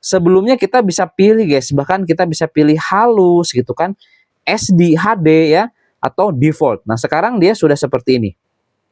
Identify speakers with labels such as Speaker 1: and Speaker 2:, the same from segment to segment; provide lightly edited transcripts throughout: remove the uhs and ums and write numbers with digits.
Speaker 1: sebelumnya kita bisa pilih guys, bahkan kita bisa pilih halus gitu kan, SD, HD ya, atau default. Nah, sekarang dia sudah seperti ini.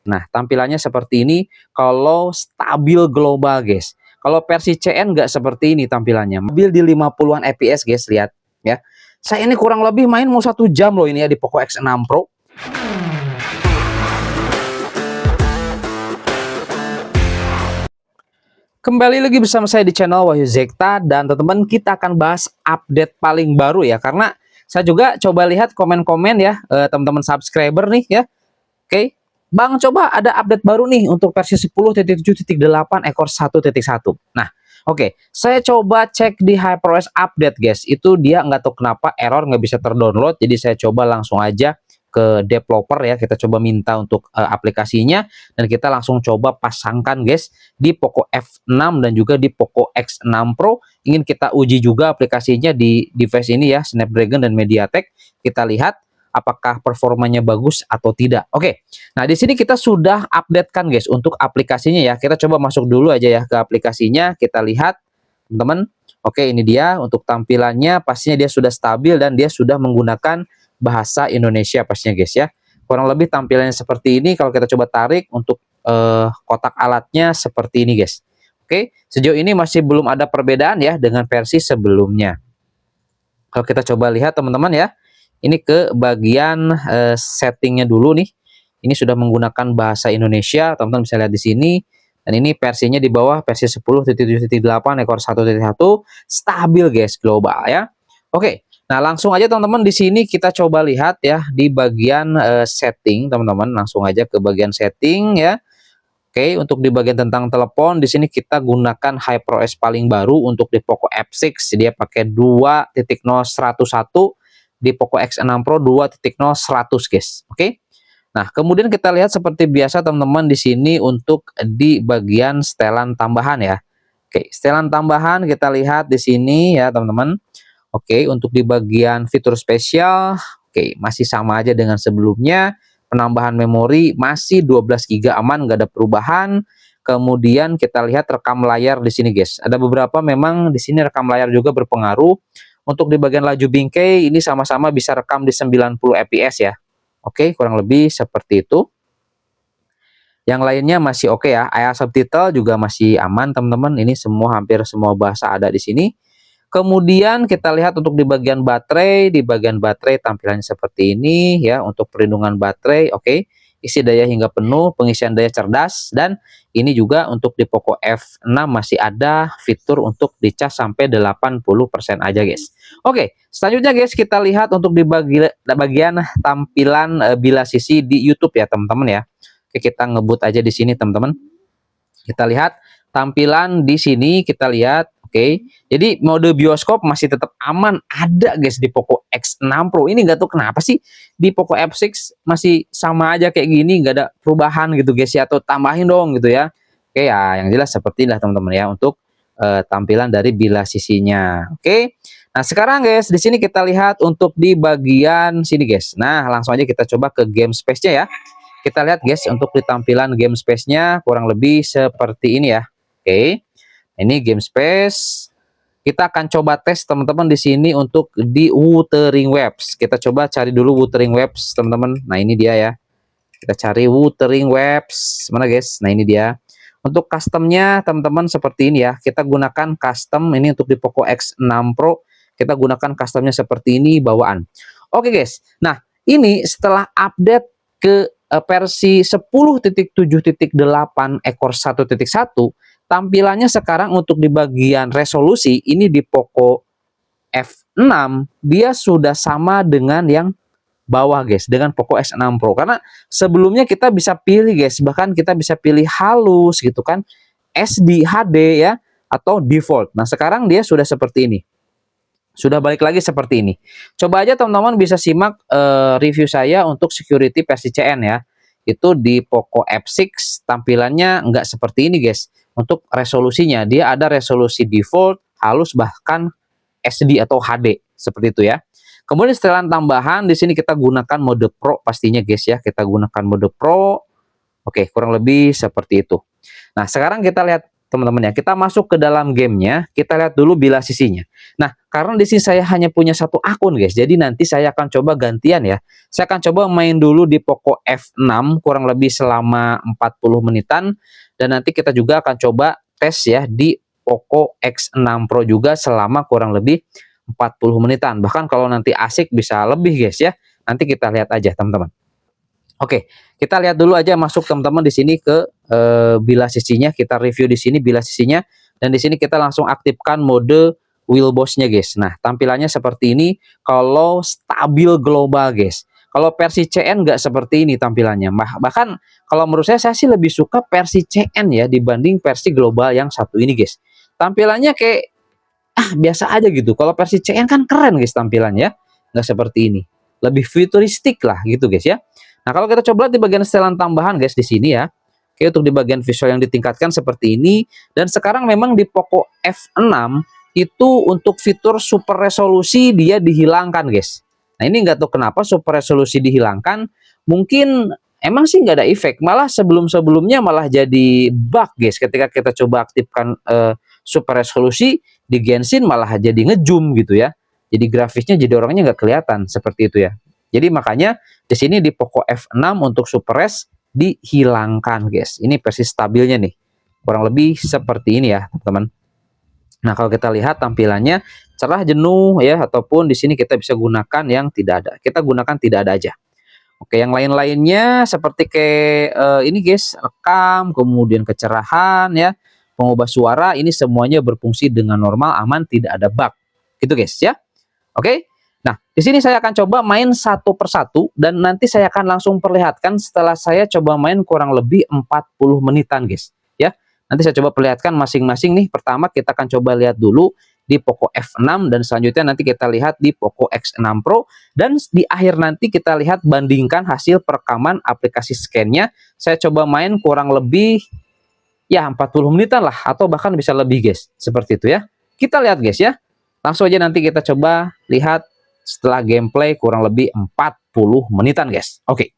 Speaker 1: Nah, tampilannya seperti ini kalau stabil global guys. Kalau versi CN nggak seperti ini tampilannya. Mobil di 50-an fps guys, lihat ya. Saya ini kurang lebih main mau 1 jam loh ini ya di Poco X6 Pro. Kembali lagi bersama saya di channel Wahyu Zekta, dan teman-teman kita akan bahas update paling baru ya, karena saya juga coba lihat komen-komen ya teman-teman subscriber nih ya. Oke, Bang, coba ada update baru nih untuk versi 10.7.8 ekor 1.1. Nah, oke, saya coba cek di HyperOS update guys, itu dia nggak tahu kenapa error nggak bisa terdownload. Jadi saya coba langsung aja ke developer ya, kita coba minta untuk aplikasinya, dan kita langsung coba pasangkan guys di Poco F6 dan juga di Poco X6 Pro. Ingin kita uji juga aplikasinya di device ini ya, Snapdragon dan MediaTek. Kita lihat apakah performanya bagus atau tidak. Oke, nah di sini kita sudah update kan guys untuk aplikasinya ya. Kita coba masuk dulu aja ya ke aplikasinya, kita lihat teman-teman. Oke, ini dia untuk tampilannya, pastinya dia sudah stabil dan dia sudah menggunakan bahasa Indonesia pastinya guys ya. Kurang lebih tampilannya seperti ini. Kalau kita coba tarik untuk kotak alatnya seperti ini guys. Oke, sejauh ini masih belum ada perbedaan ya dengan versi sebelumnya. Kalau kita coba lihat teman-teman ya, ini ke bagian settingnya dulu nih. Ini sudah menggunakan bahasa Indonesia, teman-teman bisa lihat di sini. Dan ini versinya di bawah versi 10.7.8 ekor 1.1 stabil guys, global ya. Oke. Nah, langsung aja teman-teman di sini kita coba lihat ya di bagian setting, teman-teman. Langsung aja ke bagian setting ya. Oke, untuk di bagian tentang telepon di sini kita gunakan HyperOS paling baru untuk di Poco F6, dia pakai 2.0.101, di Poco X6 Pro 2.0.100 guys. Oke. Nah, kemudian kita lihat seperti biasa teman-teman di sini untuk di bagian setelan tambahan ya. Oke, setelan tambahan kita lihat di sini ya teman-teman. Oke, untuk di bagian fitur spesial, oke, masih sama aja dengan sebelumnya. Penambahan memori masih 12 GB aman, nggak ada perubahan. Kemudian kita lihat rekam layar di sini, guys. Ada beberapa memang di sini rekam layar juga berpengaruh. Untuk di bagian laju bingkai ini sama-sama bisa rekam di 90 fps ya. Oke, kurang lebih seperti itu. Yang lainnya masih oke ya. AI subtitle juga masih aman, teman-teman. Ini semua hampir semua bahasa ada di sini. Kemudian kita lihat untuk di bagian baterai tampilannya seperti ini ya, untuk perlindungan baterai, oke. Isi daya hingga penuh, pengisian daya cerdas, dan ini juga untuk di Poco F6 masih ada fitur untuk dicas sampai 80% aja guys. Oke, selanjutnya guys kita lihat untuk di bagian tampilan bilas sisi di YouTube ya teman-teman ya. Oke, kita ngebut aja di sini teman-teman. Kita lihat tampilan di sini, kita lihat. Oke, jadi mode bioskop masih tetap aman ada guys di Poco X6 Pro. Ini nggak tahu kenapa sih di Poco F6 masih sama aja kayak gini, nggak ada perubahan gitu guys ya, atau tambahin dong gitu ya. Oke ya, yang jelas seperti inilah teman-teman ya untuk tampilan dari bilas sisinya. Oke, nah sekarang guys di sini kita lihat untuk di bagian sini guys. Nah langsung aja kita coba ke game space-nya ya. Kita lihat guys untuk di tampilan game space-nya kurang lebih seperti ini ya. Oke. Ini game space. Kita akan coba tes teman-teman di sini untuk di Wuthering Waves. Kita coba cari dulu Wuthering Waves teman-teman. Nah, ini dia ya. Kita cari Wuthering Waves. Mana guys? Nah, ini dia. Untuk customnya teman-teman seperti ini ya. Kita gunakan custom ini untuk di Poco X6 Pro. Kita gunakan customnya seperti ini bawaan. Oke guys. Nah, ini setelah update ke versi 10.7.8 ekor 1.1, tampilannya sekarang untuk di bagian resolusi ini di Poco F6 dia sudah sama dengan yang bawah guys, dengan Poco X6 Pro. Karena sebelumnya kita bisa pilih guys, bahkan kita bisa pilih halus gitu kan, SD, HD ya, atau default. Nah sekarang dia sudah seperti ini, sudah balik lagi seperti ini. Coba aja teman-teman bisa simak review saya untuk security versi CN ya. Itu di Poco F6 tampilannya nggak seperti ini guys. Untuk resolusinya dia ada resolusi default, halus, bahkan SD atau HD seperti itu ya. Kemudian setelan tambahan di sini kita gunakan mode Pro pastinya guys ya. Kita gunakan mode Pro. Oke, kurang lebih seperti itu. Nah, sekarang kita lihat teman-teman ya. Kita masuk ke dalam gamenya, kita lihat dulu bilas sisinya. Nah, karena di sini saya hanya punya satu akun guys, jadi nanti saya akan coba gantian ya. Saya akan coba main dulu di Poco F6 kurang lebih selama 40 menitan, dan nanti kita juga akan coba tes ya di Poco X6 Pro juga selama kurang lebih 40 menitan. Bahkan kalau nanti asik bisa lebih guys ya. Nanti kita lihat aja teman-teman. Oke, kita lihat dulu aja masuk teman-teman di sini ke bilas sisinya, kita review di sini bilas sisinya, dan di sini kita langsung aktifkan mode wheel boss-nya guys. Nah, tampilannya seperti ini kalau stabil global guys. Kalau versi CN nggak seperti ini tampilannya. Bahkan kalau menurut saya sih lebih suka versi CN ya dibanding versi global yang satu ini guys. Tampilannya kayak biasa aja gitu. Kalau versi CN kan keren guys tampilannya, nggak seperti ini. Lebih futuristik lah gitu guys ya. Nah, kalau kita coba di bagian setelan tambahan guys di sini ya. Oke, untuk di bagian visual yang ditingkatkan seperti ini, dan sekarang memang di Poco F6 itu untuk fitur super resolusi dia dihilangkan guys. Nah, ini nggak tahu kenapa super resolusi dihilangkan. Mungkin emang sih nggak ada efek, malah sebelum-sebelumnya malah jadi bug guys ketika kita coba aktifkan super resolusi di Genshin malah jadi ngezoom gitu ya. Jadi grafisnya jadi orangnya nggak kelihatan seperti itu ya. Jadi makanya di sini di Poco F6 untuk Super Res dihilangkan guys. Ini versi stabilnya nih. Kurang lebih seperti ini ya, teman-teman. Nah, kalau kita lihat tampilannya cerah jenuh ya, ataupun di sini kita bisa gunakan yang tidak ada. Kita gunakan tidak ada aja. Oke, yang lain-lainnya seperti kayak ini guys, rekam, kemudian kecerahan ya, pengubah suara, ini semuanya berfungsi dengan normal, aman, tidak ada bug. Gitu guys ya. Oke. Nah, di sini saya akan coba main satu persatu dan nanti saya akan langsung perlihatkan setelah saya coba main kurang lebih 40 menitan, guys. Ya. Nanti saya coba perlihatkan masing-masing nih. Pertama kita akan coba lihat dulu di Poco F6 dan selanjutnya nanti kita lihat di Poco X6 Pro, dan di akhir nanti kita lihat bandingkan hasil perekaman aplikasi scan-nya. Saya coba main kurang lebih ya 40 menitan lah atau bahkan bisa lebih, guys. Seperti itu ya. Kita lihat guys ya. Langsung aja nanti kita coba lihat setelah gameplay kurang lebih 40 menitan guys. Oke.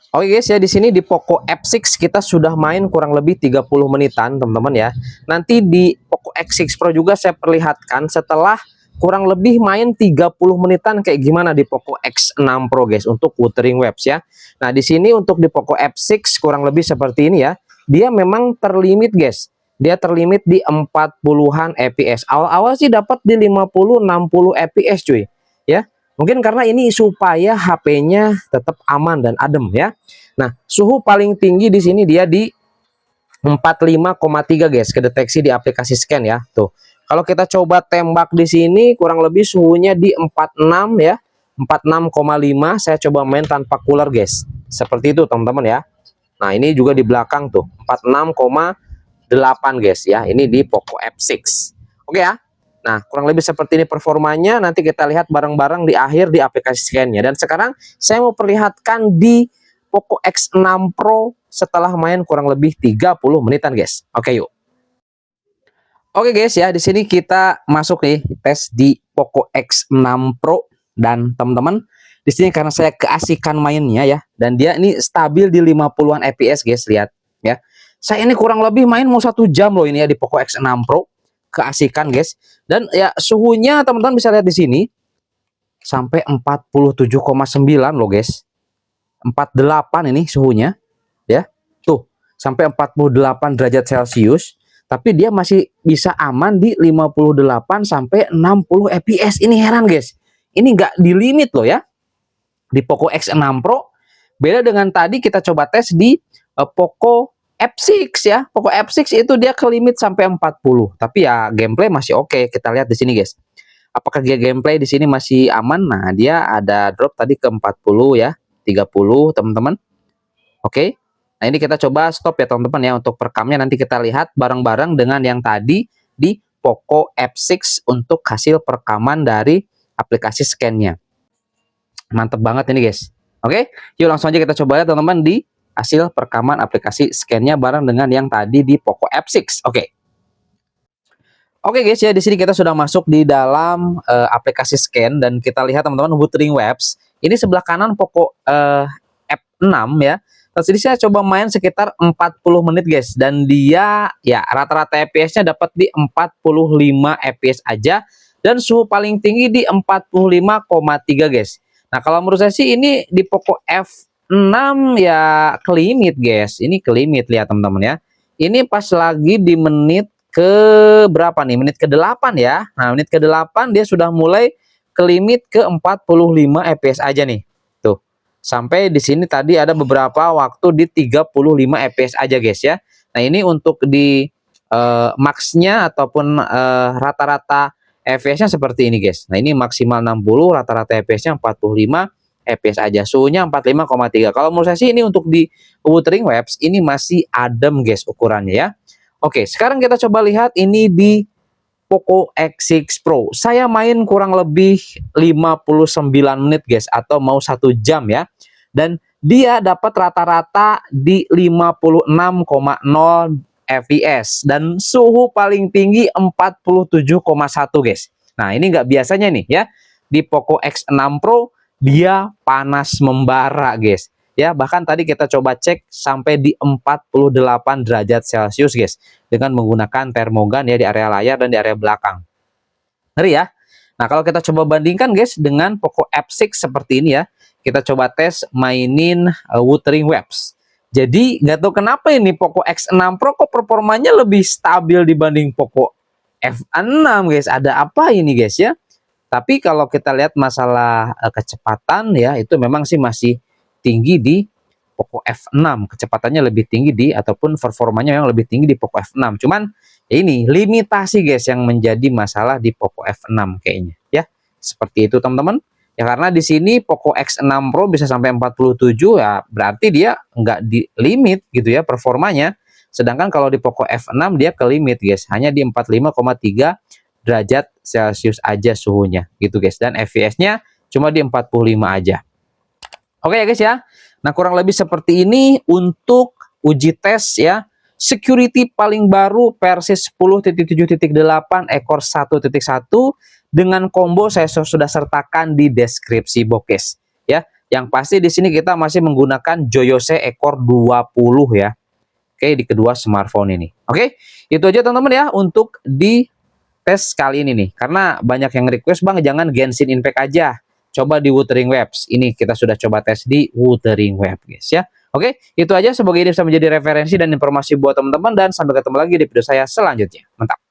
Speaker 1: Oke guys ya, di sini di Poco F6 kita sudah main kurang lebih 30 menitan teman-teman ya. Nanti di Poco X6 Pro juga saya perlihatkan setelah kurang lebih main 30 menitan kayak gimana di Poco X6 Pro guys untuk Wuthering Waves ya. Nah, di sini untuk di Poco F6 kurang lebih seperti ini ya. Dia memang terlimit guys. Dia terlimit di 40-an fps. Awal-awal sih dapat di 50-60 fps cuy. Ya. Mungkin karena ini supaya HP-nya tetap aman dan adem ya. Nah, suhu paling tinggi di sini dia di 45,3 guys, kedeteksi di aplikasi scan ya. Tuh. Kalau kita coba tembak di sini kurang lebih suhunya di 46 ya. 46,5. Saya coba main tanpa cooler guys. Seperti itu teman-teman ya. Nah, ini juga di belakang tuh 46,8 guys ya. Ini di Poco F6. Oke ya. Nah, kurang lebih seperti ini performanya. Nanti kita lihat bareng-bareng di akhir di aplikasi scan-nya. Dan sekarang saya mau perlihatkan di Poco X6 Pro setelah main kurang lebih 30 menitan guys. Oke yuk. Oke guys ya, di sini kita masuk nih tes di Poco X6 Pro, dan teman-teman di sini karena saya keasikan mainnya ya, dan dia ini stabil di 50-an fps guys, lihat ya. Saya ini kurang lebih main mau 1 jam loh ini ya di Poco X6 Pro. Keasikan guys. Dan ya suhunya teman-teman bisa lihat di sini sampai 47,9 loh guys. 48 ini suhunya ya. Tuh, sampai 48 derajat Celcius, tapi dia masih bisa aman di 58 sampai 60 fps. Ini heran guys. Ini nggak di limit loh ya. Di Poco X6 Pro beda dengan tadi kita coba tes di Poco F6 ya. Poco F6 itu dia ke limit sampai 40. Tapi ya gameplay masih oke. Kita lihat di sini guys. Apakah dia gameplay di sini masih aman? Nah, dia ada drop tadi ke 40 ya. 30 teman-teman. Oke. Nah, ini kita coba stop ya teman-teman ya untuk perekamnya. Nanti kita lihat bareng-bareng dengan yang tadi di Poco F6 untuk hasil perekaman dari aplikasi scan-nya. Mantep banget ini guys. Oke. Yuk langsung aja kita coba ya teman-teman di hasil perekaman aplikasi scan-nya bareng dengan yang tadi di Poco F6. Oke. Oke guys ya, di sini kita sudah masuk di dalam aplikasi scan dan kita lihat teman-teman Wuthering Waves. Ini sebelah kanan Poco F6 ya. Jadi saya coba main sekitar 40 menit guys, dan dia ya rata-rata FPS-nya dapat di 45 FPS aja, dan suhu paling tinggi di 45,3 guys. Nah kalau menurut saya sih ini di Poco F6 ya kelimit guys, ini kelimit, lihat teman-teman ya. Ini pas lagi di menit ke berapa nih? Menit ke-8 ya. Nah, menit ke-8 dia sudah mulai ke limit ke 45 FPS aja nih. Tuh. Sampai di sini tadi ada beberapa waktu di 35 FPS aja guys ya. Nah, ini untuk di max-nya ataupun rata-rata FPS-nya seperti ini guys. Nah, ini maksimal 60, rata-rata FPS-nya 45 FPS aja. Suhunya 45,3. Kalau menurut saya sih ini untuk di Wuthering Waves ini masih adem guys ukurannya ya. Oke, sekarang kita coba lihat ini di Poco X6 Pro. Saya main kurang lebih 59 menit guys, atau mau 1 jam ya. Dan dia dapat rata-rata di 56,0 fps dan suhu paling tinggi 47,1 guys. Nah, ini nggak biasanya nih ya. Di Poco X6 Pro dia panas membara guys. Ya, bahkan tadi kita coba cek sampai di 48 derajat Celcius guys, dengan menggunakan termogan ya di area layar dan di area belakang. Ngeri ya. Nah, kalau kita coba bandingkan guys dengan Poco F6 seperti ini ya, kita coba tes mainin Wuthering Waves. Jadi nggak tahu kenapa ini Poco X6 Pro kok performanya lebih stabil dibanding Poco F6 guys. Ada apa ini guys ya? Tapi kalau kita lihat masalah kecepatan ya, itu memang sih masih tinggi di Poco F6, kecepatannya lebih tinggi di ataupun performanya yang lebih tinggi di Poco F6. Cuman ya ini limitasi guys yang menjadi masalah di Poco F6 kayaknya ya. Seperti itu teman-teman. Ya karena di sini Poco X6 Pro bisa sampai 47 ya, berarti dia nggak di limit gitu ya performanya. Sedangkan kalau di Poco F6 dia ke limit guys, hanya di 45,3 derajat Celcius aja suhunya gitu guys, dan FPS-nya cuma di 45 aja. Oke ya guys ya. Nah, kurang lebih seperti ini untuk uji tes ya. Security paling baru versi 10.7.8 ekor 1.1 dengan combo saya sudah sertakan di deskripsi box ya. Yang pasti di sini kita masih menggunakan Joyose ekor 20 ya. Oke, di kedua smartphone ini. Oke, itu aja teman-teman ya untuk di tes kali ini nih. Karena banyak yang request, Bang, jangan Genshin Impact aja. Coba di Wuthering Waves. Ini kita sudah coba tes di Wuthering Waves guys ya. Oke, itu aja. Semoga ini bisa menjadi referensi dan informasi buat teman-teman, dan sampai ketemu lagi di video saya selanjutnya. Mantap.